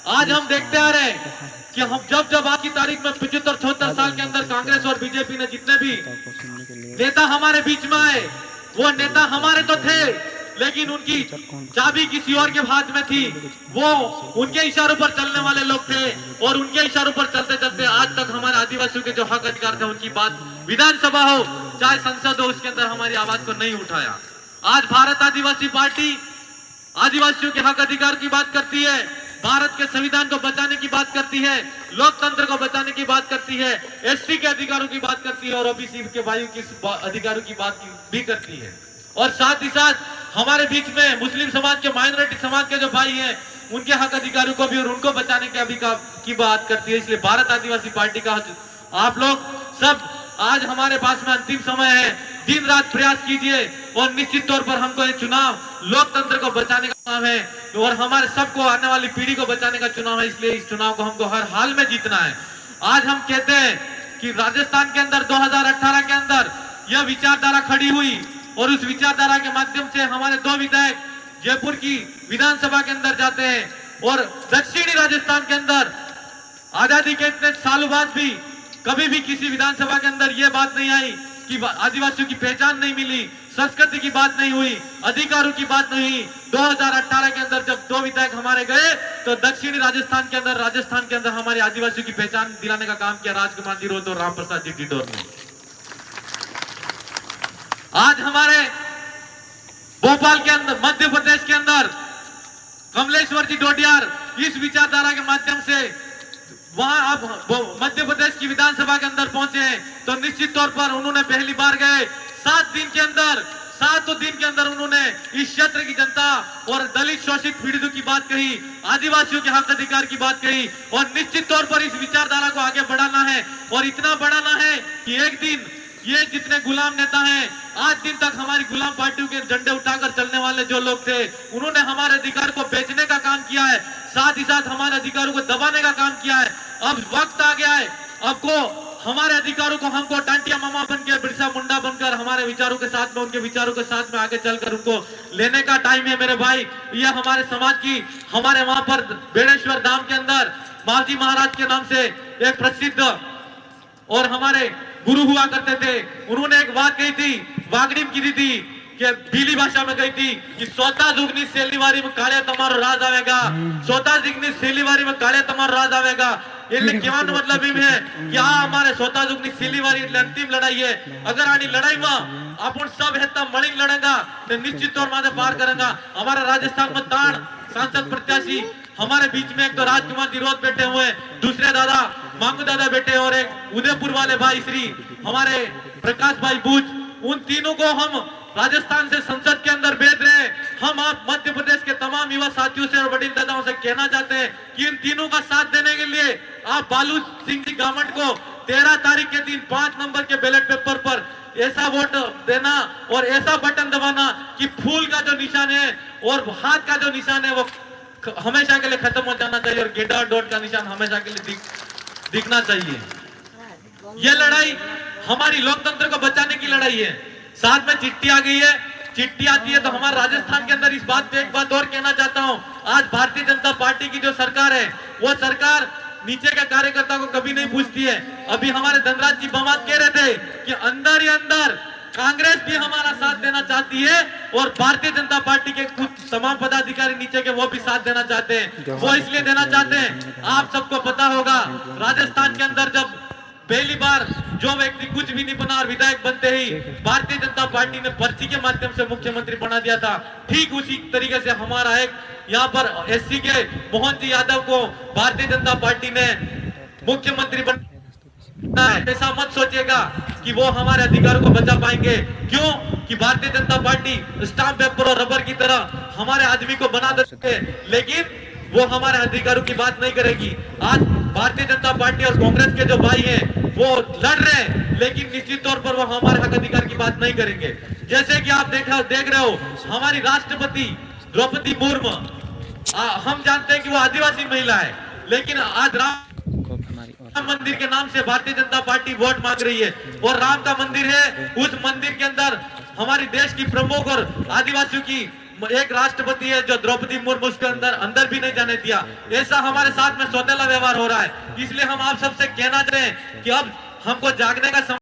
आज हम देखते आ रहे हैं कि हम जब आज की तारीख में 75-76 साल के अंदर कांग्रेस और बीजेपी ने जितने भी नेता हमारे बीच में आए, वो नेता हमारे तो थे, लेकिन उनकी चाबी किसी और के हाथ में थी। वो उनके इशारों पर चलने वाले लोग थे और उनके इशारों पर चलते चलते आज तक हमारे आदिवासियों के जो हक अधिकार थे उनकी बात विधानसभा हो चाहे संसद हो उसके अंदर हमारी आवाज को नहीं उठाया। आज भारत आदिवासी पार्टी आदिवासियों के हक अधिकार की बात करती है, भारत के संविधान को बचाने की बात करती है, लोकतंत्र को बचाने की बात करती है, एससी के अधिकारों की बात करती है और ओबीसी के भाइयों के अधिकारों की बात भी करती है। और साथ ही साथ हमारे बीच में मुस्लिम समाज के माइनॉरिटी समाज के जो भाई हैं उनके हक अधिकारों को भी और उनको बचाने के की बात करती है। इसलिए भारत आदिवासी पार्टी का आप लोग सब आज हमारे पास में अंतिम समय है, दिन रात प्रयास कीजिए और निश्चित तौर पर हमको ये चुनाव लोकतंत्र को बचाने का चुनाव है और हमारे सबको आने वाली पीढ़ी को बचाने का चुनाव है। इसलिए इस चुनाव को हमको हर हाल में जीतना है। आज हम कहते हैं कि राजस्थान के अंदर 2018 के अंदर यह विचारधारा खड़ी हुई और उस विचारधारा के माध्यम से हमारे 2 विधायक जयपुर की विधानसभा के अंदर जाते हैं और दक्षिणी राजस्थान के अंदर आजादी के इतने सालों बाद भी कभी भी किसी विधानसभा के अंदर यह बात नहीं आई कि आदिवासियों की पहचान नहीं मिली, संस्कृति की बात नहीं हुई, अधिकारों की बात नहीं हुई। 2018 के अंदर जब 2 विधायक हमारे गए तो दक्षिणी राजस्थान के अंदर हमारे आदिवासियों की पहचान दिलाने का काम किया राजकुमार जी रोत और राम प्रसाद जी डिडोर ने। आज हमारे भोपाल के अंदर मध्य प्रदेश के अंदर कमलेश्वर जी डोडियार इस विचारधारा के माध्यम से वहां अब मध्य प्रदेश की विधानसभा के अंदर पहुंचे हैं तो निश्चित तौर पर उन्होंने पहली बार गए 7 दिन के अंदर उन्होंने इस क्षेत्र की जनता और दलित शोषित पीड़ितों की बात कही, आदिवासियों के हक अधिकार की बात कही और निश्चित तौर पर इस विचारधारा को आगे बढ़ाना है और इतना बढ़ाना है कि एक दिन ये जितने गुलाम नेता हैं आज दिन तक हमारी गुलाम पार्टियों के झंडे उठाकर चलने वाले जो लोग थे उन्होंने हमारे अधिकार को बेचने का काम किया है, साथ ही साथ हमारे अधिकारों को दबाने का काम किया है। अब वक्त आ गया है, अब को हमारे अधिकारों को हमको टांटिया मामा बनकर बिरसा मुंडा बनकर हमारे विचारों के साथ में उनके विचारों के साथ में आगे चलकर उनको लेने का टाइम है मेरे भाई। यह हमारे समाज की हमारे वहां पर बेड़ेश्वर धाम के अंदर मावजी महाराज के नाम से एक प्रसिद्ध और हमारे गुरु हुआ करते थे, उन्होंने एक बात कही थी, वागड़ीम की थी कि भीली भाषा में कही थी कि सोता जुगनी सेलीवारी में काले तमारो राज आवेगा, सोता जुगनी सेलीवारी में काले तमारो राज आवेगा। એટલે કહેવાનો મતલબ એમ है कि આ અમારે સોતા जुगनी सेलीवारी એટલે અંતિમ લડાઈ है। अगर આની લડાઈમાં आपण सब हेता મળીને લડેगा तो निश्चित तौर पर पार करेगा। हमारा राजस्थान में ताड़ सांसद प्रत्याशी हमारे बीच में एक तो राजकुमार जी रोत बैठे हुए, दूसरे दादा मांगू दादा बैठे और एक उदयपुर वाले भाई श्री हमारे प्रकाश भाई बूझ, उन तीनों को हम राजस्थान से संसद के अंदर भेज रहे हैं। हम आप मध्य प्रदेश के तमाम युवा साथियों से और वडील दादाओं से कहना चाहते हैं कि इन तीनों का साथ देने के लिए आप बालू सिंह जी गवर्नमेंट को 13 तारीख के दिन 5 नंबर के बैलेट पेपर पर ऐसा वोट देना और ऐसा बटन दबाना कि फूल का जो निशान है और हाथ का जो निशान है वो हमेशा के लिए खत्म हो जाना चाहिए और गेंडा डॉट का निशान हमेशा के लिए दिखना चाहिए। यह लड़ाई हमारी लोकतंत्र को बचाने की लड़ाई है। साथ में चिट्ठी आ गई है, चिट्ठी आती है तो हमारे राजस्थान के अंदर इस बात पे एक बात और कहना चाहता हूं, आज भारतीय जनता पार्टी की जो सरकार है वो सरकार नीचे के कार्यकर्ता को कभी नहीं पूछती है। अभी हमारे धनराज जी बमात कह रहे थे कि अंदर ही अंदर कांग्रेस भी हमारा साथ देना चाहती है और भारतीय जनता पार्टी के कुछ तमाम पदाधिकारी नीचे के वो भी साथ देना चाहते हैं। वो इसलिए देना चाहते हैं, आप सबको पता होगा राजस्थान के अंदर जब पहली बार जो व्यक्ति कुछ भी नहीं बना और विधायक बनते ही भारतीय जनता पार्टी ने पर्ची के माध्यम से मुख्यमंत्री बना दिया था। ठीक उसी तरीके से हमारा एक यहाँ पर एससी के मोहन जी यादव को भारतीय जनता पार्टी ने मुख्यमंत्री बना। ऐसा मत सोचिएगा कि वो हमारे अधिकारों को बचा पाएंगे, क्यों कि Bharatiya Janata party stamp paper और रबर की तरह हमारे आदमी को बना देते हैं, लेकिन वो हमारे अधिकारों की बात नहीं करेगी। आज भारतीय जनता पार्टी और कांग्रेस के जो भाई हैं वो लड़ रहे हैं, लेकिन निश्चित तौर पर वो हमारे हक अधिकार की बात नहीं करेंगे। जैसे कि आप देख रहे हो हमारी राष्ट्रपति द्रौपदी मुर्मू, हम जानते हैं कि वो आदिवासी महिला है, लेकिन आज राम मंदिर के नाम से भारतीय जनता पार्टी वोट मांग रही है और राम का मंदिर है, उस मंदिर के अंदर हमारी देश की प्रमुख और आदिवासियों की एक राष्ट्रपति है जो द्रौपदी मुर्मू उसके अंदर भी नहीं जाने दिया। ऐसा हमारे साथ में सौतेला व्यवहार हो रहा है। इसलिए हम आप सबसे कहना चाहते हैं कि अब हमको जागने का